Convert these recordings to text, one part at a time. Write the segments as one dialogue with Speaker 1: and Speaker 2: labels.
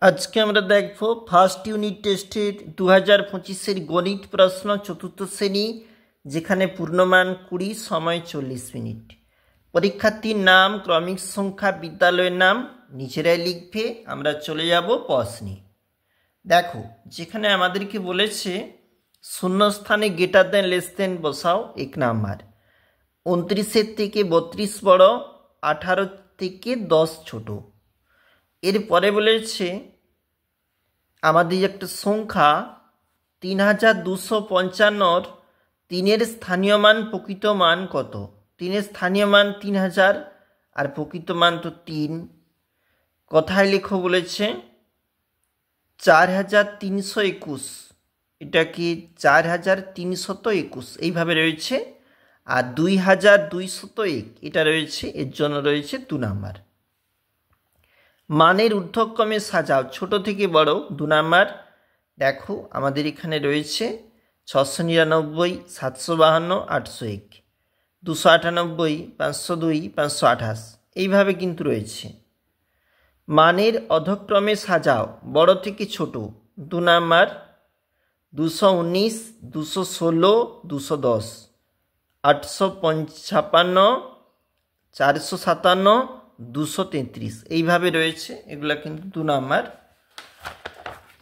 Speaker 1: আজকে আমরা দেখব ফার্স্ট ইউনিট টেস্টের 2025-এর গণিত প্রশ্ন চতুর্থ শ্রেণী, যেখানে পূর্ণমান 20, সময় 40 মিনিট। পরীক্ষার্থীর নাম, ক্রমিক সংখ্যা, বিদ্যালয়ের নাম নিজেরাই লিখবে। আমরা চলে যাব প্রশ্নে। দেখো, যেখানে আমাদেরকে বলেছে শূন্যস্থানে গ্রেটার দেন লেস দেন বসাও 1 নাম্বার। 29-এর থেকে 32 বড়, 18 থেকে 10 ছোট। এরপরে বলেছে আমাদের একটা সংখ্যা 3255-র 3-এর স্থানীয় মান প্রকৃত মান কত? 3-এর স্থানীয় মান 3000 আর প্রকৃত মান তো 3। কথায় লেখো বলেছে 4321, এটা কি 4321 এইভাবে রয়েছে। আর 2201 এটা রয়েছে, এর জন্য রয়েছে 2 নাম্বার। মানের ঊর্ধ্বক্রমে সাজাও ছোট থেকে বড় 2 নাম্বার। দেখো আমাদের এখানে রয়েছে 699, 752, 801, 298, 502, 528 এইভাবে কিন্তু রয়েছে। মানের অধক্রমে সাজাও বড় থেকে ছোট 2 নাম্বার। 219, 216, 210, 855, 457, 233 এইভাবে রয়েছে, এগুলা কিন্তু 2 নাম্বার।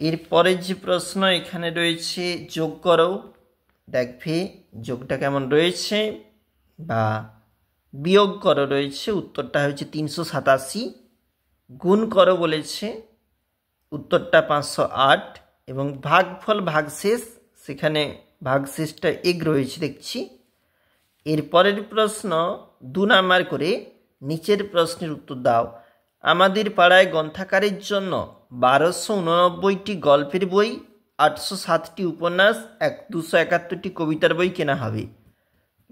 Speaker 1: এরপরে যে প্রশ্ন এখানে রয়েছে যোগ করো। দেখবে যোগটা কেমন রয়েছে, বা বিয়োগ করো রয়েছে, উত্তরটা হচ্ছে 387। গুণ করো বলেছে, উত্তরটা 508। এবং ভাগফল ভাগশেষ, সেখানে ভাগশেষটা এগ রয়েছে দেখছি। এরপরের প্রশ্ন 2 নাম্বার করে নিচের প্রশ্নের উত্তর দাও। আমাদের পাড়ায় গ্রন্থাগারের জন্য 1289টি গল্পের বই, 807টি উপন্যাস, 271টি কবিতার বই কেনা হবে।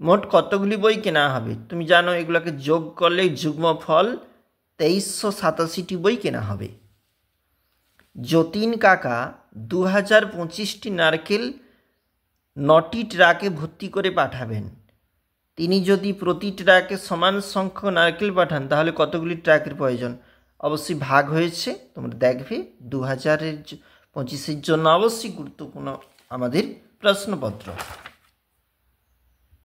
Speaker 1: মোট কতগুলি বই কেনা হবে? তুমি জানো এগুলোকে যোগ করলে যুগ্মফল 2387টি বই কেনা হবে। যতীন কাকা 2025টি নারকেল 9টি ট্রাকে ভর্তি করে পাঠাবেন। তিনি যদি প্রতি ট্রাকে সমান সংখ্যক নারকেল পাঠান তাহলে কতগুলি ট্রাকের প্রয়োজন? অবশ্যই ভাগ হয়েছে, তোমরা দেখবে 2025-এর জন্য অবশ্যই গুরুত্বপূর্ণ আমাদের প্রশ্নপত্র।